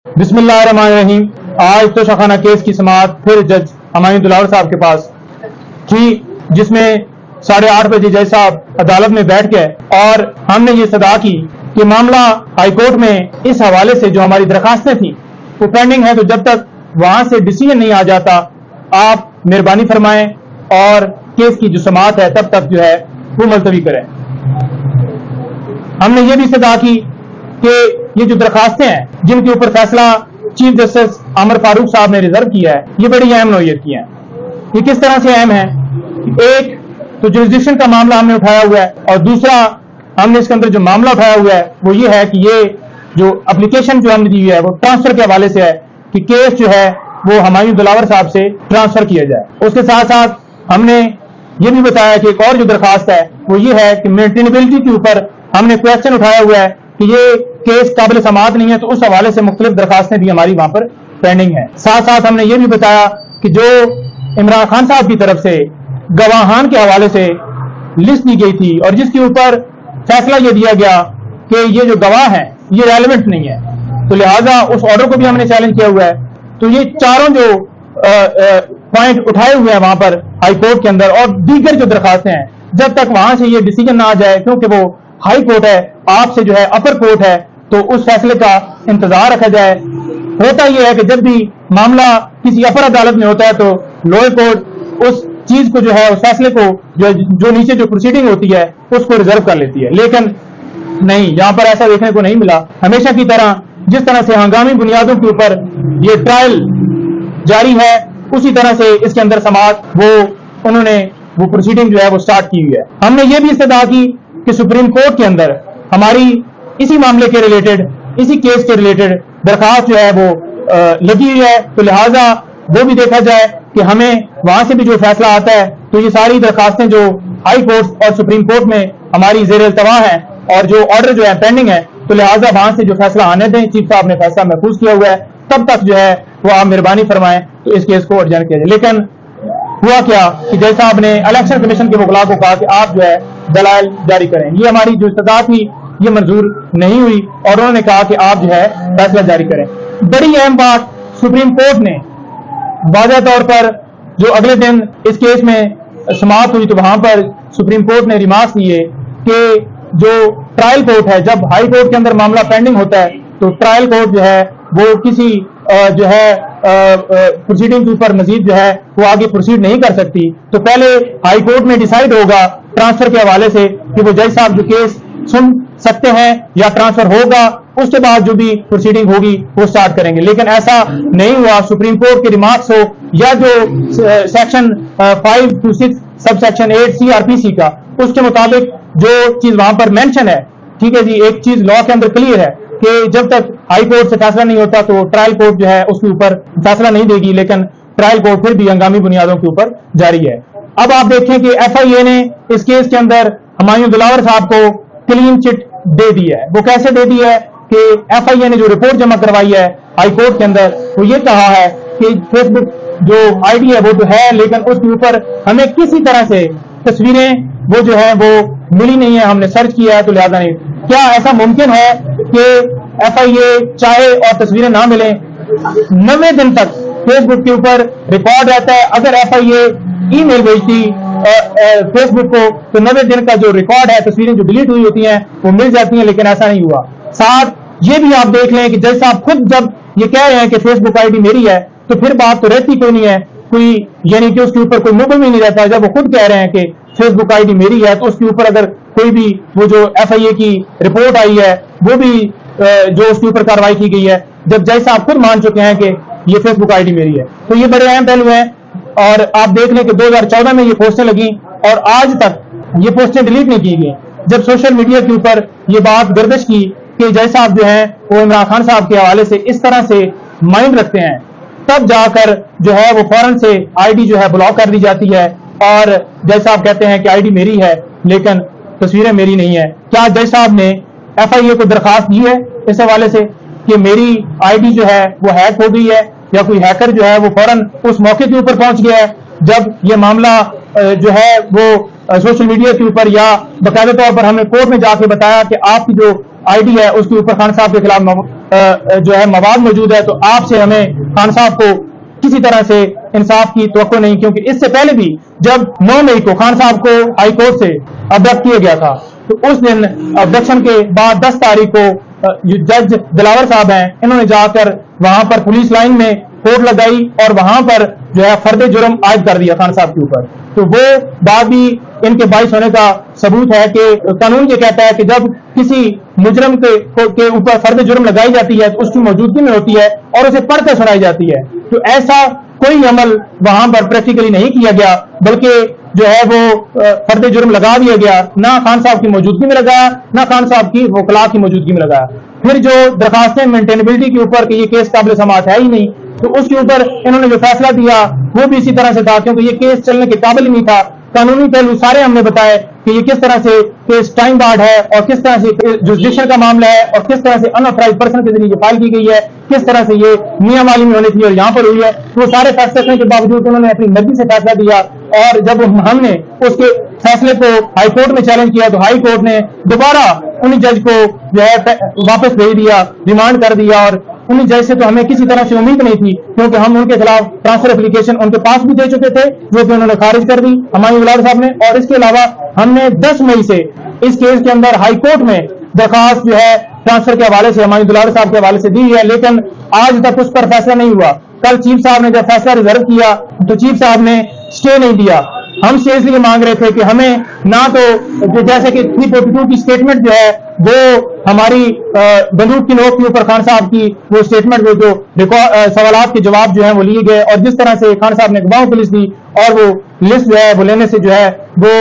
बिस्मिल्लाहिर्रहमानिर्रहीम। आज तो शाखाना केस की समाअत फिर जज हमायूं दिलावर साहब के पास थी, जिसमें 8:30 बजे जज साहब अदालत में बैठ गए और हमने ये सदा की कि मामला हाईकोर्ट में इस हवाले से जो हमारी दरखास्तें थी वो पेंडिंग है, तो जब तक वहां से डिसीजन नहीं आ जाता आप मेहरबानी फरमाएं और केस की जो समाअत है तब तक जो है वो मुलतवी करें। हमने ये भी सदा की कि ये जो दरखास्तें हैं जिनके ऊपर फैसला चीफ जस्टिस आमर फारूक साहब ने रिजर्व किया है, ये बड़ी अहम नौयत की हैं। ये किस तरह से अहम है? एक तो जुरिसडिक्शन का मामला हमने उठाया हुआ है, और दूसरा हमने इसके अंदर जो मामला उठाया हुआ है वो ये है कि ये जो एप्लीकेशन जो हमने दी है वो ट्रांसफर के हवाले से है कि केस जो है वो हमायूं दिलावर साहब से ट्रांसफर किया जाए। उसके साथ साथ हमने ये भी बताया कि एक और जो दरखास्त है वो ये है कि मेंटेनेबिलिटी के ऊपर हमने क्वेश्चन उठाया हुआ है कि ये केस काबिल समाअत नहीं है, तो उस हवाले से मुख्तलिफ दरखास्तें भी हमारी वहां पर पेंडिंग है। साथ साथ हमने ये भी बताया कि जो इमरान खान साहब की तरफ से गवाहान के हवाले से लिस्ट दी गई थी और जिसके ऊपर फैसला ये दिया गया कि ये जो गवाह हैं ये रेलेवेंट नहीं है, तो लिहाजा उस ऑर्डर को भी हमने चैलेंज किया हुआ है। तो ये चारों जो पॉइंट उठाए हुए हैं वहां पर हाई कोर्ट के अंदर, और दीगर जो दरखास्तें हैं, जब तक वहां से ये डिसीजन ना आ जाए, क्योंकि वो हाई कोर्ट है, आपसे जो है अपर कोर्ट है, तो उस फैसले का इंतजार रखा जाए। होता यह है कि जब भी मामला किसी अपर अदालत में होता है तो लोअर कोर्ट उस चीज को जो है, उस फैसले को जो नीचे जो प्रोसीडिंग होती है उसको रिजर्व कर लेती है, लेकिन नहीं, यहां पर ऐसा देखने को नहीं मिला। हमेशा की तरह जिस तरह से हंगामी बुनियादों के ऊपर ये ट्रायल जारी है, उसी तरह से इसके अंदर समाअत उन्होंने वो प्रोसीडिंग जो है वो स्टार्ट की हुई है। हमने ये भी इस्तदा की कि सुप्रीम कोर्ट के अंदर हमारी इसी मामले के रिलेटेड, इसी केस के रिलेटेड दरखास्त जो है वो लगी हुई है, तो लिहाजा वो भी देखा जाए कि हमें वहां से भी जो फैसला आता है तो ये सारी दरखास्तें जो हाई कोर्ट और सुप्रीम कोर्ट में हमारी ज़ेर इल्तवा है और जो ऑर्डर जो है पेंडिंग है, तो लिहाजा वहां से जो फैसला आने दें। चीफ साहब ने फैसला महफूज किया हुआ है, तब तक जो है वो आप मेहरबानी फरमाएं तो इस केस को अर्जेंट किया जाए। लेकिन हुआ क्या कि जज साहब ने इलेक्शन कमीशन के वकला को कहा कि आप जो है दलाइल जारी करें। ये हमारी जो इस्तदा थी ये मंजूर नहीं हुई और उन्होंने कहा कि आप जो है फैसला जारी करें। बड़ी अहम बात, सुप्रीम कोर्ट ने वाज़ेह तौर पर जो अगले दिन इस केस में समाअत हुई तो वहां पर सुप्रीम कोर्ट ने रिमार्क्स दिए कि जो ट्रायल कोर्ट है, जब हाई कोर्ट के अंदर मामला पेंडिंग होता है तो ट्रायल कोर्ट जो है वो किसी जो है प्रोसीडिंग के ऊपर मजीद जो है वो आगे प्रोसीड नहीं कर सकती। तो पहले हाई कोर्ट में डिसाइड होगा ट्रांसफर के हवाले से कि वो जज साहब जो केस सुन सकते हैं या ट्रांसफर होगा, उसके बाद जो भी प्रोसीडिंग होगी वो स्टार्ट करेंगे। लेकिन ऐसा नहीं हुआ। सुप्रीम कोर्ट के रिमार्क्स हो या जो section 5 to 6 sub section 8 CRPC का, उसके मुताबिक जो चीज वहां पर मेंशन है, ठीक है जी, एक चीज लॉ के अंदर क्लियर है कि जब तक हाई कोर्ट से फैसला नहीं होता तो ट्रायल कोर्ट जो है उसके ऊपर फैसला नहीं देगी, लेकिन ट्रायल कोर्ट फिर भी हंगामी बुनियादों के ऊपर जारी है। अब आप देखें कि FIA ने इस केस के अंदर हमायूं दिलावर साहब को क्लीन चिट दे दी है। वो कैसे दे दी है कि FIA ने जो रिपोर्ट जमा करवाई है हाई कोर्ट के अंदर, वो ये कहा है कि फेसबुक जो ID है वो तो है, लेकिन उसके ऊपर हमें किसी तरह से तस्वीरें वो जो है वो मिली नहीं है, हमने सर्च किया है तो लिहाजा नहीं। क्या ऐसा मुमकिन है कि FIA चाहे और तस्वीरें ना मिले? 90 दिन तक फेसबुक के ऊपर रिकॉर्ड रहता है। अगर FIA ईमेल भेजती फेसबुक को तो 90 दिन का जो रिकॉर्ड है, तस्वीरें जो डिलीट हुई होती हैं वो मिल जाती हैं, लेकिन ऐसा नहीं हुआ। साथ ये भी आप देख लें कि जज साहब खुद जब ये कह रहे हैं कि फेसबुक ID मेरी है, तो फिर बात तो रहती कोई नहीं है, कोई यानी कि उसके ऊपर कोई मुकदमा भी नहीं रहता। जब वो खुद कह रहे हैं कि फेसबुक ID मेरी है, तो उसके ऊपर अगर कोई भी वो जो FIA की रिपोर्ट आई है वो भी जो उसके ऊपर कार्रवाई की गई है, जब जज साहब खुद मान चुके हैं कि ये फेसबुक ID मेरी है, तो ये बड़े अहम पहलू हैं। और आप देख लें कि 2014 में ये पोस्टें लगी और आज तक ये पोस्टें डिलीट नहीं की गई। जब सोशल मीडिया के ऊपर ये बात गर्दिश की कि जज साहब जो है वो इमरान खान साहब के हवाले से इस तरह से माइंड रखते हैं, तब जाकर जो है वो फौरन से ID जो है ब्लॉक कर दी जाती है और जज साहब कहते हैं कि ID मेरी है लेकिन तस्वीरें मेरी नहीं है। क्या जज साहब ने FIA को दरखास्त दी है इस हवाले से कि मेरी ID जो है वो हैक हो गई है, या कोई हैकर जो है वो फौरन उस मौके के ऊपर पहुंच गया है जब ये मामला जो है वो सोशल मीडिया के ऊपर या बाकायदा तौर पर हमने कोर्ट में जाके बताया कि आपकी जो ID ہے اس کے اوپر خان صاحب کے خلاف جو ہے مواد موجود ہے، تو آپ سے ہمیں خان صاحب کو کسی طرح سے انصاف کی توقع نہیں، کیونکہ اس سے پہلے بھی جب 9 مئی کو خان صاحب کو ہائی کورٹ سے ابڈکٹ کیا گیا تھا، تو اس دن ابڈکشن کے بعد 10 تاریخ کو جج دلاور صاحب ہیں، انہوں نے جا کر وہاں پر پولیس لائن میں کوٹ لگائی اور وہاں پر جو ہے فرد جرم عائد کر دیا خان صاحب کے اوپر. تو وہ بات بھی ان کے باعث ہونے کا ثبوت ہے کہ قانون یہ کہتا ہے کہ جب کسی مجرم کے اوپر فرد جرم لگائی جاتی ہے تو اس کی موجودگی میں ہوتی ہے اور اسے پڑھ کر سنائی جاتی ہے. تو ایسا کوئی عمل وہاں پر پریکٹیکلی نہیں کیا گیا، بلکہ جو ہے وہ فرد جرم لگا دیا گیا، نہ خان صاحب کی موجودگی میں لگایا نہ خان صاحب کی وکلاء کی موجودگی میں لگایا. پھر جو درخواستیں مینٹینیبلٹی کے اوپر کہ یہ کیس قابل سماعت ہے ہی نہیں، تو اس کے اوپر انہوں نے جو فیصلہ دیا وہ بھی اسی طرح سے تھا، کیونکہ یہ کیس چلنے کے قابل ہی نہیں تھا. قانونی پہلو سارے ہم نے بتائے کہ یہ کس طرح سے کیس ٹائم بارڈ ہے اور کس طرح سے جوڈیشن کا معاملہ ہے اور کس طرح سے ان آتھرائزڈ پرسن کے ذریعے یہ فائل کی گئی ہے، کس طرح سے یہ میاں والی میں ہونی تھی اور یہاں پر ہوئی ہے. وہ سارے فیصلے کرنے کے باوجود انہوں نے اپنی مرضی سے فیصلہ دیا، اور جب ہم نے اس کے فیصلے کو ہائی کورٹ میں چیلنج کیا تو ہائی کورٹ نے دوبارہ انہیں جج کو جو ہے واپس بھیج دیا، ریمانڈ کر دیا. اور انہیں جج سے تو ہمیں کسی طرح سے امید نہیں تھی، کیونکہ ہم ان کے خلاف ٹرانسفر اپلیکیشن ان کے پاس بھی دے چکے تھے جو کہ انہوں نے خارج کر دی ہمایوں دلاور صاحب نے. اور اس کے علاوہ ہم نے 10 مئی سے اس کیس کے اندر ہائی کورٹ میں درخواست جو ہے ٹرانسفر کے حوالے سے ہمایوں دلاور صاحب کے حوالے سے دی ہے، لیکن آج تک اس پر فیصلہ نہیں ہوا. کل چیف صاحب نے جب فیصلہ ریزرو کیا تو چیف صاحب نے اسٹے نہیں دیا. ہم اسٹے اس لیے مانگ رہے تھے کہ ہمیں نہ تو جیسے کہ 342 کی اسٹیٹمنٹ جو ہے وہ ہماری بندوق کی نوک کے اوپر خان صاحب کی وہ اسٹیٹمنٹ جو سوالات کے جواب جو ہیں وہ لیے گئے، اور جس طرح سے خان صاحب نے گواہوں کی لسٹ دی اور وہ لسٹ جو ہے وہ لینے سے جو ہے وہ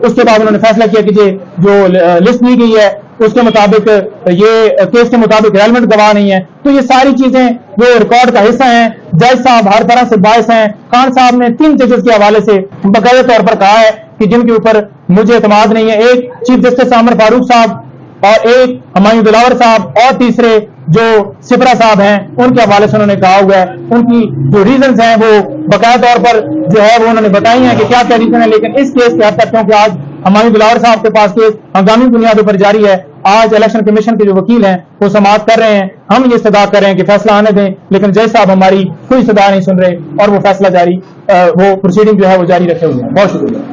اس کے بعد انہوں نے فیصلہ کیا کہ جو لسٹ لی گئی ہے اس کے مطابق یہ کیس کے مطابق ریلیونٹ گواہ نہیں ہے. تو یہ ساری چیزیں جو ریکارڈ کا حصہ ہیں، جج صاحب ہر طرح سے باعث ہیں. خان صاحب نے 3 ججز کے حوالے سے باقاعدہ طور پر کہا ہے کہ جن کے اوپر مجھے اعتماد نہیں ہے، ایک چیف جسٹس عامر فاروق صاحب اور ایک ہمایوں دلاور صاحب اور تیسرے جو سپرا صاحب ہیں ان کے حوالے سے انہوں نے کہا ہوا ہے. ان کی جو ریزنز ہیں وہ باقاعدہ طور پر جو ہے وہ انہوں نے بتائی ہیں کہ کیا کیا ریزن ہے. لیکن اس کیس کے حد تک کیونکہ آج ہمایوں دلاور صاحب کے پاس کیس ہنگامی بنیادوں پر جاری ہے، آج الیکشن کمیشن کے جو وکیل ہیں وہ سماعت کر رہے ہیں، ہم یہ صدا کر رہے ہیں کہ فیصلہ آنے دیں، لیکن جج صاحب ہماری کوئی صدا نہیں سن رہے اور وہ فیصلہ جاری وہ پروسیڈنگ جو ہے وہ جاری رکھے ہوئے ہیں. بہت شکریہ.